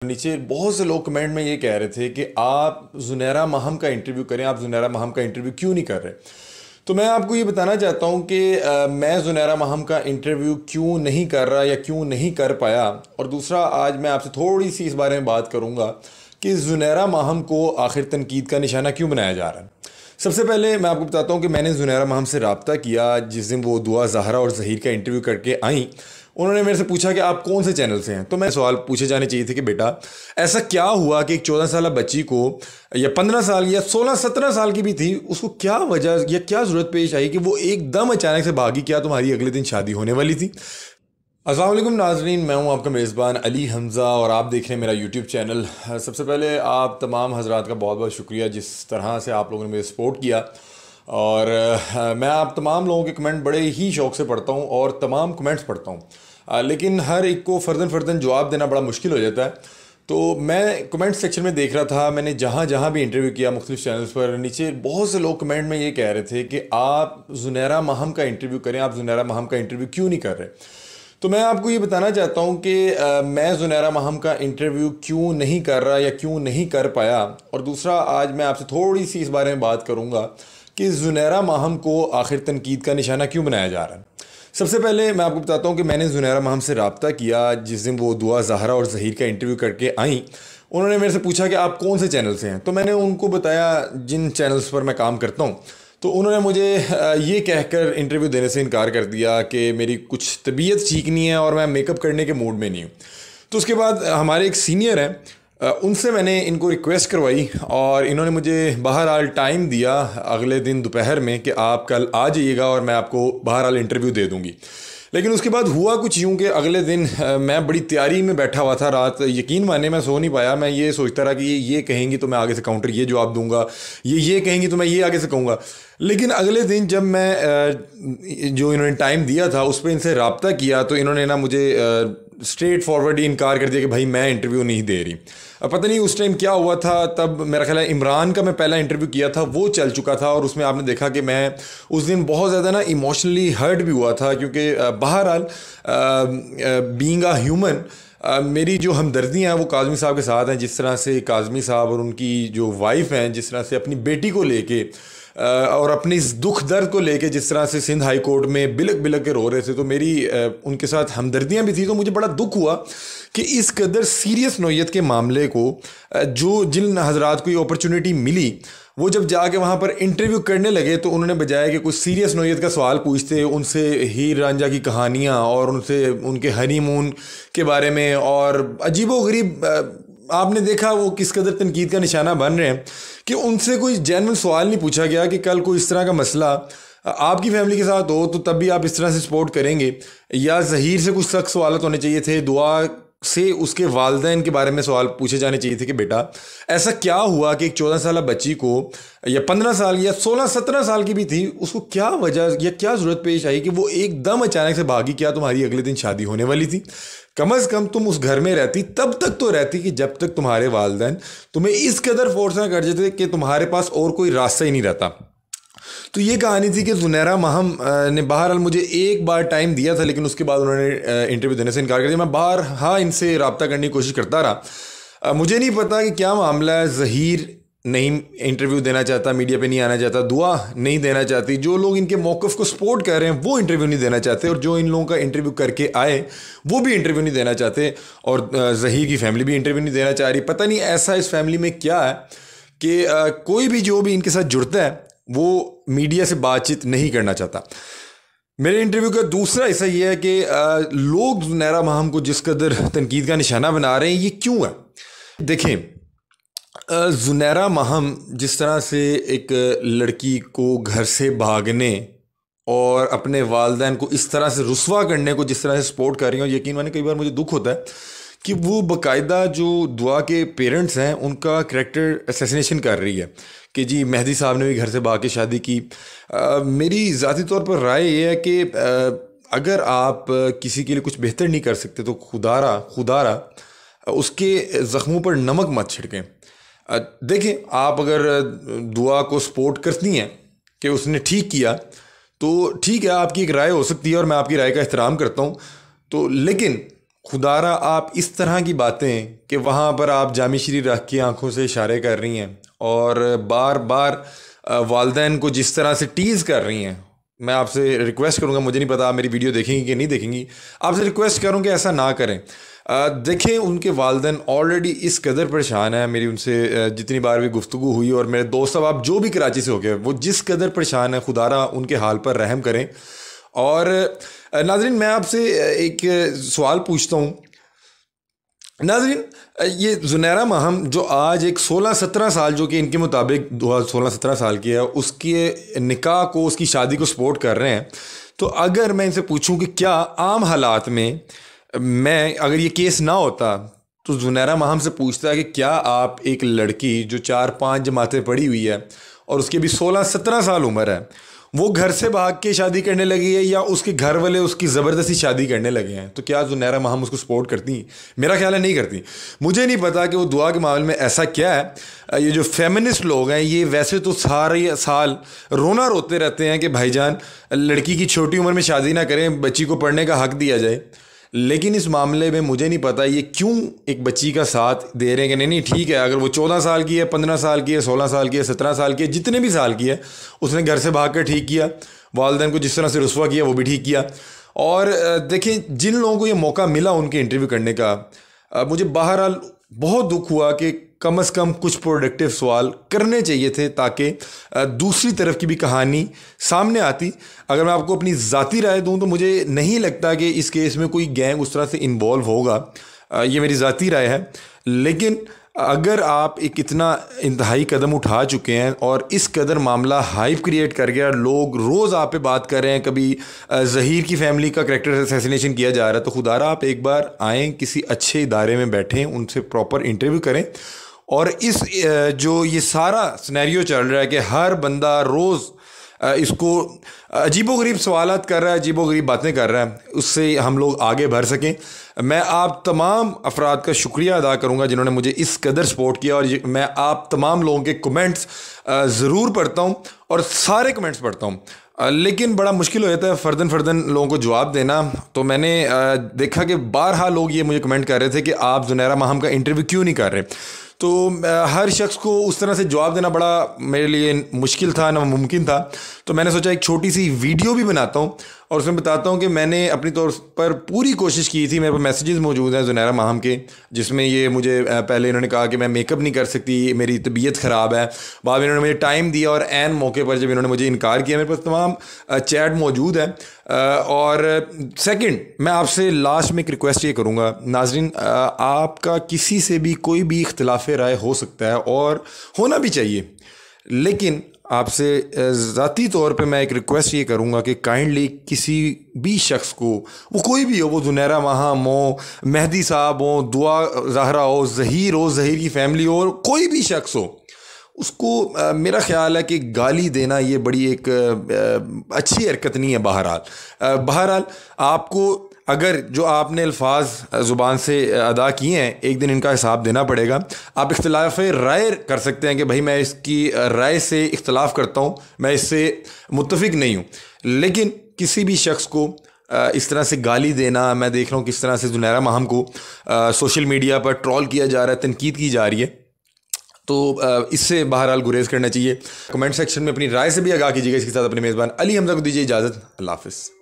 नीचे बहुत से लोग कमेंट में ये कह रहे थे कि आप ज़ुनैरा महम का इंटरव्यू करें, आप ज़ुनैरा महम का इंटरव्यू क्यों नहीं कर रहे। तो मैं आपको ये बताना चाहता हूँ कि मैं ज़ुनैरा महम का इंटरव्यू क्यों नहीं कर रहा या क्यों नहीं कर पाया। और दूसरा, आज मैं आपसे थोड़ी सी इस बारे में बात करूँगा कि ज़ुनैरा महम को आखिर तनकीद का निशाना क्यों बनाया जा रहा है। सबसे पहले मैं आपको बताता हूँ कि मैंने ज़ुनैरा महम से रब्ता किया जिस दिन वो दुआ ज़हरा और ज़हीर का इंटरव्यू करके आई। उन्होंने मेरे से पूछा कि आप कौन से चैनल से हैं, तो मैं सवाल पूछे जाने चाहिए थे कि बेटा ऐसा क्या हुआ कि एक 14 साल बच्ची को या 15 साल या 16-17 साल की भी थी, उसको क्या वजह या क्या ज़रूरत पेश आई कि वो एकदम अचानक से भागी। क्या तुम्हारी अगले दिन शादी होने वाली थी। अस्सलाम वालेकुम नाज़रीन, मैं हूं आपका मेज़बान अली हमज़ा और आप देख रहे हैं मेरा यूट्यूब चैनल। सबसे पहले आप तमाम हज़रात का बहुत बहुत शुक्रिया जिस तरह से आप लोगों ने मुझे सपोर्ट किया। और मैं आप तमाम लोगों के कमेंट बड़े ही शौक़ से पढ़ता हूं और तमाम कमेंट्स पढ़ता हूं, लेकिन हर एक को फ़र्दन जवाब देना बड़ा मुश्किल हो जाता है। तो मैं कमेंट सेक्शन में देख रहा था, मैंने जहाँ जहाँ भी इंटरव्यू किया मुख्तलिफ चैनल्स पर, नीचे बहुत से लोग कमेंट में ये कह रहे थे कि आप ज़ुनैरा महम का इंटरव्यू करें, आप ज़ुनैरा महम का इंटरव्यू क्यों नहीं कर रहे। तो मैं आपको ये बताना चाहता हूँ कि मैं ज़ुनैरा महम का इंटरव्यू क्यों नहीं कर रहा या क्यों नहीं कर पाया। और दूसरा, आज मैं आपसे थोड़ी सी इस बारे में बात करूँगा कि ज़ुनैरा महम को आखिर तनकीद का निशाना क्यों बनाया जा रहा है। सबसे पहले मैं आपको बताता हूँ कि मैंने ज़ुनैरा महम से रब्ता किया जिस दिन वो दुआ ज़हरा और ज़हीर का इंटरव्यू करके आई। उन्होंने मेरे से पूछा कि आप कौन से चैनल से हैं, तो मैंने उनको बताया जिन चैनल्स पर मैं काम करता हूँ। तो उन्होंने मुझे ये कहकर इंटरव्यू देने से इनकार कर दिया कि मेरी कुछ तबीयत ठीक नहीं है और मैं मेकअप करने के मूड में नहीं हूँ। तो उसके बाद हमारे एक सीनियर हैं, उनसे मैंने इनको रिक्वेस्ट करवाई और इन्होंने मुझे बहरहाल टाइम दिया अगले दिन दोपहर में कि आप कल आ जाइएगा और मैं आपको बहरहाल इंटरव्यू दे दूँगी। लेकिन उसके बाद हुआ कुछ यूँ कि अगले दिन मैं बड़ी तैयारी में बैठा हुआ था। रात यकीन माने मैं सो नहीं पाया। मैं ये सोचता रहा कि ये कहेंगी तो मैं आगे से काउंटर ये जवाब दूंगा, ये कहेंगी तो मैं ये आगे से कहूँगा। लेकिन अगले दिन जब मैं जो इन्होंने टाइम दिया था उस पर इनसे रब्ता किया तो इन्होंने ना मुझे स्ट्रेट फॉरवर्ड ही इनकार कर दिया कि भाई मैं इंटरव्यू नहीं दे रही। अब पता नहीं उस टाइम क्या हुआ था, तब मेरा ख्याल है इमरान का मैं पहला इंटरव्यू किया था वो चल चुका था और उसमें आपने देखा कि मैं उस दिन बहुत ज़्यादा ना इमोशनली हर्ट भी हुआ था, क्योंकि बहरहाल बीइंग अ ह्यूमन मेरी जो हमदर्दियाँ हैं वो काज़मी साहब के साथ हैं। जिस तरह से काज़मी साहब और उनकी जो वाइफ हैं जिस तरह से अपनी बेटी को लेके और अपने इस दुख दर्द को लेके जिस तरह से सिंध हाई कोर्ट में बिलक बिलक के रो रहे थे, तो मेरी उनके साथ हमदर्दियाँ भी थी। तो मुझे बड़ा दुख हुआ कि इस कदर सीरियस नौयत के मामले को जो जिन हजरात को ये अपॉर्चुनिटी मिली वो जब जाके वहाँ पर इंटरव्यू करने लगे तो उन्होंने बजाय कि कुछ सीरियस नौयत का सवाल पूछते, उनसे हीर रांझा की कहानियाँ और उनसे उनके हनीमून के बारे में और अजीबोगरीब आपने देखा वो किस कदर तनकीद का निशाना बन रहे हैं कि उनसे कोई जेन्युइन सवाल नहीं पूछा गया कि कल कोई इस तरह का मसला आपकी फैमिली के साथ हो तो तब भी आप इस तरह से सपोर्ट करेंगे, या ज़हीर से कुछ सख्त सवाल होने चाहिए थे, दुआ से उसके वालिदैन के बारे में सवाल पूछे जाने चाहिए थे कि बेटा ऐसा क्या हुआ कि एक 14 साल बच्ची को या 15 साल या 16-17 साल की भी थी, उसको क्या वजह या क्या ज़रूरत पेश आई कि वो एकदम अचानक से भागी। क्या तुम्हारी अगले दिन शादी होने वाली थी। कम अज़ कम तुम उस घर में रहती, तब तक तो रहती कि जब तक तुम्हारे वालिदैन तुम्हें इस कदर फोर्स ना कर देते कि तुम्हारे पास और कोई रास्ता ही नहीं रहता। तो ये कहानी थी कि ज़ुनैरा महम ने बहरहाल मुझे एक बार टाइम दिया था, लेकिन उसके बाद उन्होंने इंटरव्यू देने से इनकार कर दिया। मैं बाहर हाँ इनसे रब्ता करने की कोशिश करता रहा। मुझे नहीं पता कि क्या मामला है। ज़हीर नहीं इंटरव्यू देना चाहता, मीडिया पे नहीं आना चाहता, दुआ नहीं देना चाहती, जो लोग इनके मौक़िफ़ को सपोर्ट कर रहे हैं वो इंटरव्यू नहीं देना चाहते, और जो इन लोगों का इंटरव्यू करके आए वो भी इंटरव्यू नहीं देना चाहते, और ज़हीर की फैमिली भी इंटरव्यू नहीं देना चाह रही। पता नहीं ऐसा इस फैमिली में क्या है कि कोई भी जो भी इनके साथ जुड़ता है वो मीडिया से बातचीत नहीं करना चाहता। मेरे इंटरव्यू का दूसरा हिस्सा ये है कि लोग ज़ुनैरा महम को जिस कदर तनकीद का निशाना बना रहे हैं ये क्यों है। देखें, ज़ुनैरा महम जिस तरह से एक लड़की को घर से भागने और अपने वालिदैन को इस तरह से रुस्वा करने को जिस तरह से सपोर्ट कर रही हैं, यकीन माने कई बार मुझे दुख होता है कि वो बाकायदा जो दुआ के पेरेंट्स हैं उनका करैक्टर असैसिनेशन कर रही है कि जी मेहदी साहब ने भी घर से भाग के शादी की। मेरी ज़ाती तौर पर राय ये है कि अगर आप किसी के लिए कुछ बेहतर नहीं कर सकते तो खुदारा उसके ज़ख्मों पर नमक मत छिड़कें। देखें, आप अगर दुआ को सपोर्ट करती हैं कि उसने ठीक किया तो ठीक है, आपकी एक राय हो सकती है और मैं आपकी राय का एहतराम करता हूँ। तो लेकिन खुदारा आप इस तरह की बातें कि वहाँ पर आप जामिश्री रख के आंखों से इशारे कर रही हैं और बार बार वालदैन को जिस तरह से टीज़ कर रही हैं, मैं आपसे रिक्वेस्ट करूँगा, मुझे नहीं पता आप मेरी वीडियो देखेंगी कि नहीं देखेंगी, आपसे रिक्वेस्ट करूँ कि ऐसा ना करें। देखें, उनके वालदैन ऑलरेडी इस कदर परेशान है, मेरी उनसे जितनी बार भी गुफ्तगू हुई और मेरे दोस्त अब आप जो भी कराची से हो गए वो जिस कदर परेशान है, खुदारा उनके हाल पर रहम करें। और नाज़रीन, मैं आपसे एक सवाल पूछता हूँ। नाज़रीन, ये ज़ुनैरा महम जो आज एक 16-17 साल, जो कि इनके मुताबिक 16-17 साल की है, उसके निकाह को, उसकी शादी को सपोर्ट कर रहे हैं, तो अगर मैं इनसे पूछूं कि क्या आम हालात में मैं, अगर ये केस ना होता, तो ज़ुनैरा महम से पूछता है कि क्या आप एक लड़की जो 4-5 जमातें पढ़ी हुई है और उसकी भी 16-17 साल उम्र है, वो घर से भाग के शादी करने लगी है या उसके घर वाले उसकी ज़बरदस्ती शादी करने लगे हैं, तो क्या ज़ुनैरा महम उसको सपोर्ट करती? मेरा ख्याल है नहीं करती। मुझे नहीं पता कि वो दुआ के मामले में ऐसा क्या है। ये जो फेमिनिस्ट लोग हैं, ये वैसे तो सारे साल रोना रोते रहते हैं कि भाईजान लड़की की छोटी उम्र में शादी ना करें, बच्ची को पढ़ने का हक दिया जाए, लेकिन इस मामले में मुझे नहीं पता ये क्यों एक बच्ची का साथ दे रहे हैं कि नहीं नहीं ठीक है, अगर वो 14 साल की है, 15 साल की है, 16 साल की है, 17 साल की है, जितने भी साल की है, उसने घर से भाग कर ठीक किया, वालिदैन को जिस तरह से रुस्वा किया वो भी ठीक किया। और देखें, जिन लोगों को ये मौका मिला उनके इंटरव्यू करने का, मुझे बहरहाल बहुत दुख हुआ कि कम से कम कुछ प्रोडक्टिव सवाल करने चाहिए थे ताकि दूसरी तरफ की भी कहानी सामने आती। अगर मैं आपको अपनी ज़ाती राय दूं तो मुझे नहीं लगता कि इस केस में कोई गैंग उस तरह से इन्वॉल्व होगा, ये मेरी ज़ाती राय है। लेकिन अगर आप एक इतना इंतहाई कदम उठा चुके हैं और इस कदर मामला हाइप क्रिएट कर गया, लोग रोज़ आप पे बात कर रहे हैं, कभी ज़हीर की फैमिली का करैक्टर असैसिनेशन किया जा रहा है, तो खुदारा आप एक बार आएँ, किसी अच्छे इदारे में बैठें, उनसे प्रॉपर इंटरव्यू करें। और इस जो ये सारा सिनेरियो चल रहा है कि हर बंदा रोज़ इसको अजीबोगरीब सवालात कर रहा है, अजीबोगरीब बातें कर रहा है, उससे हम लोग आगे बढ़ सकें। मैं आप तमाम अफराद का शुक्रिया अदा करूंगा जिन्होंने मुझे इस कदर सपोर्ट किया, और मैं आप तमाम लोगों के कमेंट्स ज़रूर पढ़ता हूं और सारे कमेंट्स पढ़ता हूं, लेकिन बड़ा मुश्किल हो जाता है फ़र्दन लोगों को जवाब देना। तो मैंने देखा कि बारहा लोग ये मुझे कमेंट कर रहे थे कि आप ज़ुनैरा महम का इंटरव्यू क्यों नहीं कर रहे, तो हर शख्स को उस तरह से जवाब देना बड़ा मेरे लिए मुश्किल था, नामुमकिन था। तो मैंने सोचा एक छोटी सी वीडियो भी बनाता हूँ और उसमें बताता हूँ कि मैंने अपनी तौर पर पूरी कोशिश की थी। मेरे पास मैसेजेस मौजूद हैं ज़ुनैरा महम के, जिसमें ये मुझे पहले इन्होंने कहा कि मैं मेकअप नहीं कर सकती, मेरी तबीयत ख़राब है, बाद में इन्होंने मुझे टाइम दिया और एन मौके पर जब इन्होंने मुझे इनकार किया, मेरे पास तमाम चैट मौजूद है। और सेकंड, मैं आपसे लास्ट में एक रिक्वेस्ट ये करूँगा, नाज़रीन, आपका किसी से भी कोई भी इख्तिलाफ राय हो सकता है और होना भी चाहिए, लेकिन आपसे ज़ाती तौर पे मैं एक रिक्वेस्ट ये करूँगा कि काइंडली किसी भी शख्स को, वो कोई भी हो, वो ज़ुनैरा महम हो, मेहदी साहब हो, दुआ ज़हरा हो, ज़हीर की फैमिली हो, और कोई भी शख्स हो, उसको मेरा ख़्याल है कि गाली देना ये बड़ी एक अच्छी हरकत नहीं है। बहरहाल आपको अगर जो आपने अल्फाज ज़ुबान से अदा किए हैं, एक दिन इनका हिसाब देना पड़ेगा। आप इख्तिलाफ राय कर सकते हैं कि भाई मैं इसकी राय से इख्तिलाफ करता हूँ, मैं इससे मुत्तफिक नहीं हूँ, लेकिन किसी भी शख्स को इस तरह से गाली देना, मैं देख रहा हूँ किस तरह से ज़ुनैरा महम को सोशल मीडिया पर ट्रोल किया जा रहा है, तनकीद की जा रही है, तो इससे बहरहाल गुरेज करना चाहिए। कमेंट सेक्शन में अपनी राय से भी आगाह कीजिएगा। इसके साथ अपने मेज़बान अली हमजा को दीजिए इजाज़त। अल्लाह हाफ़िज़।